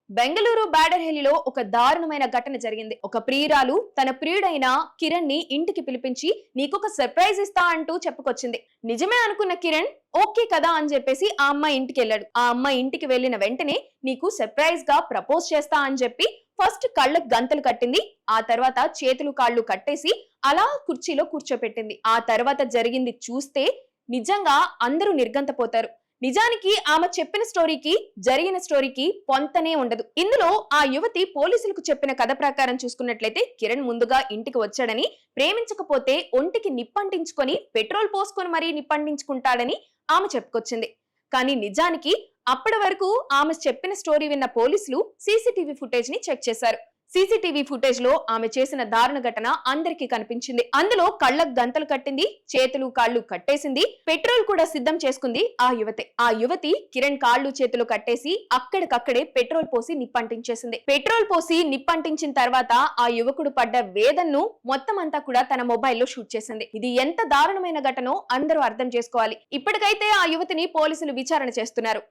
బెంగళూరు బ్యాడర్హెలిలో ఒక దారుణమైన ఘటన జరిగింది. ఒక ప్రియురాలు తన ప్రియుడైన కిరణ్ ని ఇంటికి పిలిపించి నీకొక సర్ప్రైజ్ ఇస్తా అంటూ చెప్పుకొచ్చింది. నిజమే అనుకున్న కిరణ్ ఓకే కదా అని చెప్పేసి ఆ అమ్మాయి ఇంటికి వెళ్ళాడు. ఆ అమ్మాయి ఇంటికి వెళ్లిన వెంటనే నీకు సర్ప్రైజ్ గా ప్రపోజ్ చేస్తా అని చెప్పి ఫస్ట్ కళ్ళకు గంతలు కట్టింది. ఆ తర్వాత చేతులు కాళ్ళు కట్టేసి అలా కుర్చీలో కూర్చోపెట్టింది. ఆ తర్వాత జరిగింది చూస్తే నిజంగా అందరూ నిర్గంతపోతారు. నిజానికి ఆమె చెప్పిన స్టోరీకి జరిగిన స్టోరీకి పొంతనే ఉండదు. ఇందులో ఆ యువతి పోలీసులకు చెప్పిన కథ ప్రకారం చూసుకున్నట్లయితే కిరణ్ ముందుగా ఇంటికి వచ్చాడని, ప్రేమించకపోతే ఒంటికి నిప్పంటించుకొని పెట్రోల్ పోసుకొని మరీ నిప్పంటించుకుంటాడని ఆమె చెప్పుకొచ్చింది. కానీ నిజానికి అప్పటి వరకు ఆమె చెప్పిన స్టోరీ విన్న పోలీసులు సీసీటీవీ ఫుటేజ్ ని చెక్ చేశారు. సీసీటీవీ ఫుటేజ్ లో ఆమె చేసిన దారుణ ఘటన అందరికీ కనిపించింది. అందులో కళ్ళకు గంతలు కట్టింది, చేతులు కాళ్ళు కట్టేసింది, పెట్రోల్ కూడా సిద్ధం చేసుకుంది ఆ యువతి కిరణ్ కాళ్ళు చేతులు కట్టేసి అక్కడికక్కడే పెట్రోల్ పోసి నిప్పంటించేసింది. పెట్రోల్ పోసి నిప్పంటించిన తర్వాత ఆ యువకుడు పడ్డ వేదన్ను మొత్తం అంతా కూడా తన మొబైల్లో షూట్ చేసింది. ఇది ఎంత దారుణమైన ఘటనో అందరూ అర్థం చేసుకోవాలి. ఇప్పటికైతే ఆ యువతిని పోలీసులు విచారణ చేస్తున్నారు.